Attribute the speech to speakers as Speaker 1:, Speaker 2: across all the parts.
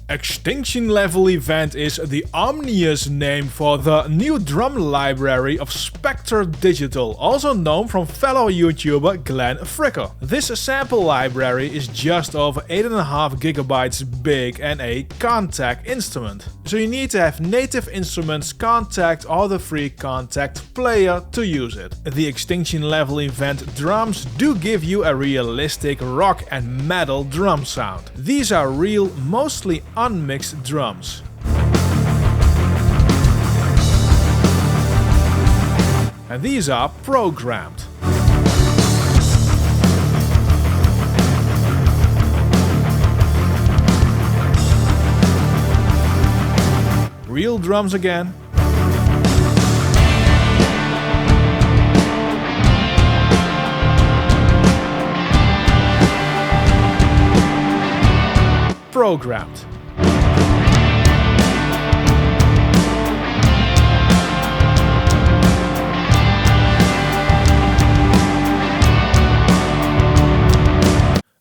Speaker 1: Extinction Level Event is the ominous name for the new drum library of Spectre Digital, also known from fellow YouTuber Glenn Fricker. This sample library is just over 8.5 GB big and a Kontakt instrument. So you need to have Natve Instruments Kontakt or the free Kontakt player to use it. The Extinction Level Event drums do give you a realistic rock and metal drum sound. These are real, mostly unmixed drums. And these are programmed. Real drums again. Programmed.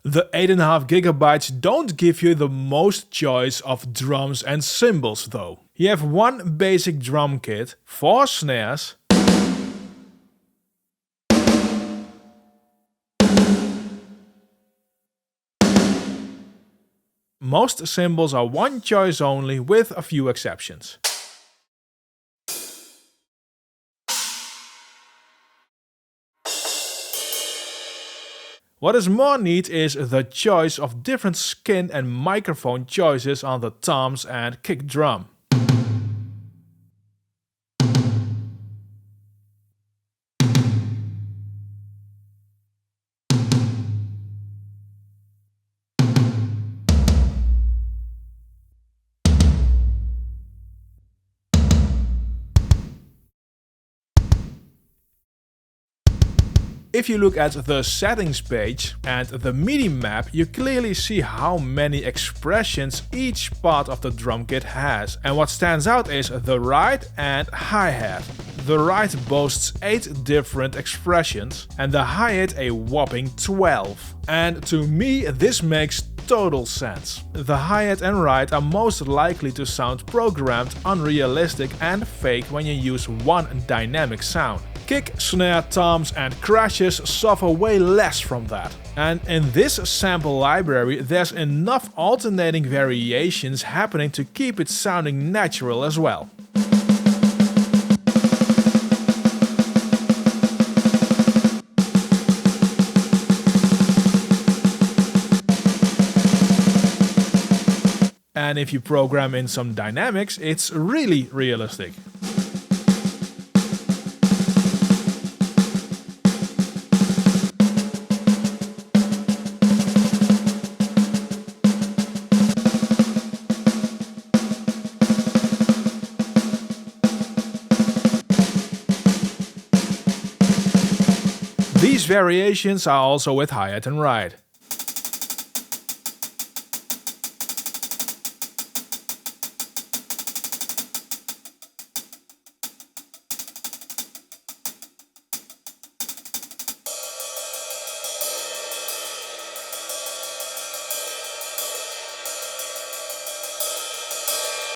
Speaker 1: The 8.5 GB don't give you the most choice of drums and cymbals though. You have one basic drum kit, 4 snares, most cymbals are one choice only with a few exceptions. What is more neat is the choice of different skin and microphone choices on the toms and kick drum. If you look at the settings page and the MIDI map, you clearly see how many expressions each part of the drum kit has. And what stands out is the ride and hi-hat. The ride boasts 8 different expressions and the hi-hat a whopping 12. And to me this makes total sense. The hi-hat and ride are most likely to sound programmed, unrealistic and fake when you use one dynamic sound. Kick, snare, toms and crashes suffer way less from that. And in this sample library there's enough alternating variations happening to keep it sounding natural as well. And if you program in some dynamics, it's really realistic. These variations are also with hi-hat and ride.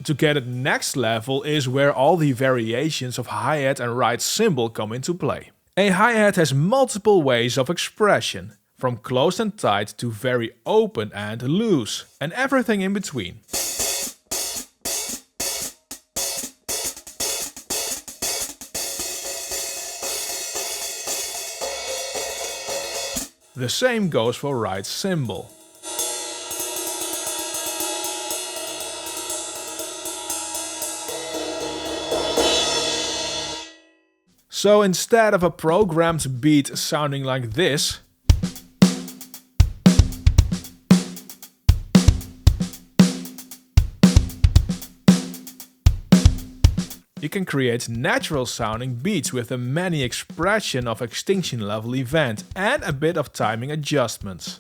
Speaker 1: To get it next level is where all the variations of hi-hat and ride cymbal come into play. A hi-hat has multiple ways of expression, from closed and tight to very open and loose, and everything in between. The same goes for ride cymbal. So instead of a programmed beat sounding like this, you can create natural sounding beats with a many expression of Extinction Level Event and a bit of timing adjustments.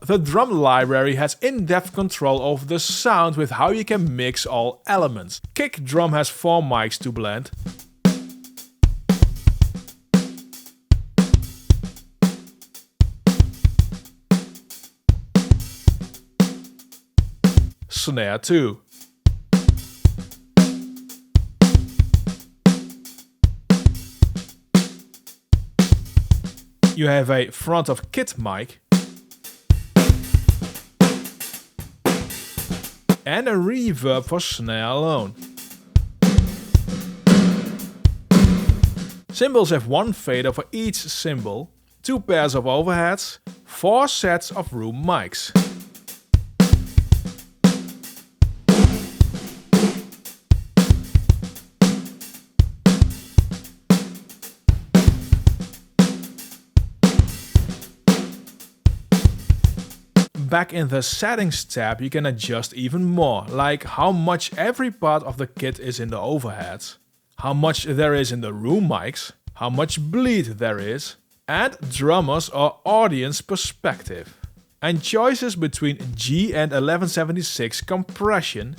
Speaker 1: The drum library has in-depth control over the sound with how you can mix all elements. Kick drum has 4 mics to blend. snare too. You have a front of kit mic and a reverb for snare alone. Cymbals have one fader for each cymbal, 2 pairs of overheads, 4 sets of room mics. Back in the settings tab you can adjust even more, like how much every part of the kit is in the overheads, how much there is in the room mics, how much bleed there is, and drummers or audience perspective. And choices between G and 1176 compression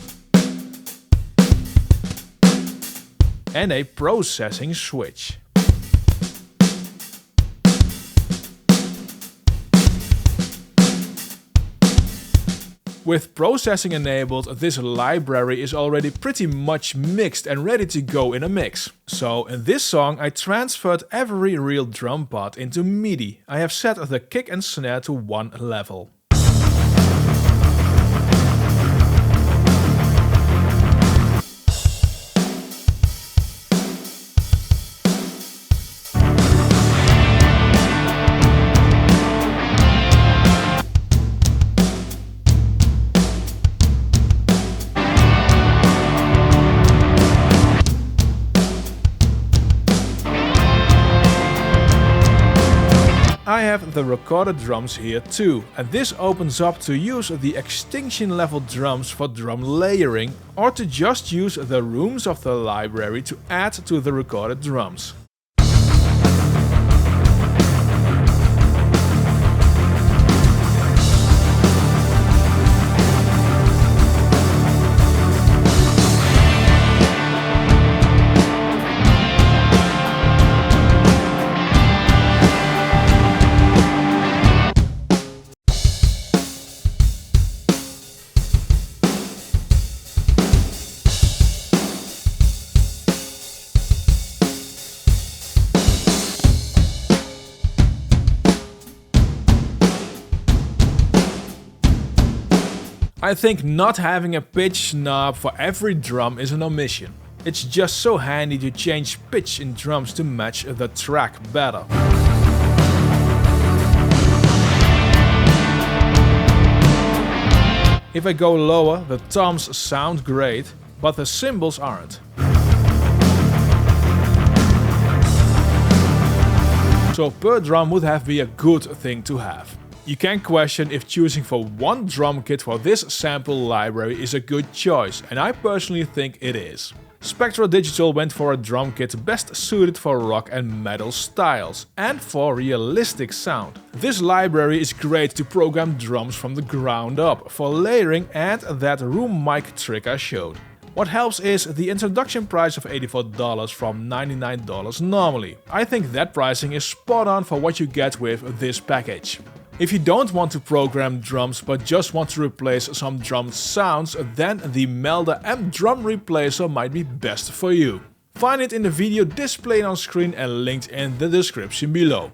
Speaker 1: and a processing switch. With processing enabled, this library is already pretty much mixed and ready to go in a mix. So in this song I transferred every real drum part into MIDI. I have set the kick and snare to 1 level. I have the recorded drums here too, and this opens up to use the Extinction Level drums for drum layering, or to just use the rooms of the library to add to the recorded drums. I think not having a pitch knob for every drum is an omission. It's just so handy to change pitch in drums to match the track better. If I go lower, the toms sound great, but the cymbals aren't. So per drum would have been a good thing to have. You can question if choosing for one drum kit for this sample library is a good choice, and I personally think it is. Spectre Digital went for a drum kit best suited for rock and metal styles, and for realistic sound. This library is great to program drums from the ground up, for layering and that room mic trick I showed. What helps is the introduction price of $84 from $99 normally. I think that pricing is spot on for what you get with this package. If you don't want to program drums but just want to replace some drum sounds, then the Melda M drum replacer might be best for you. Find it in the video displayed on screen and linked in the description below.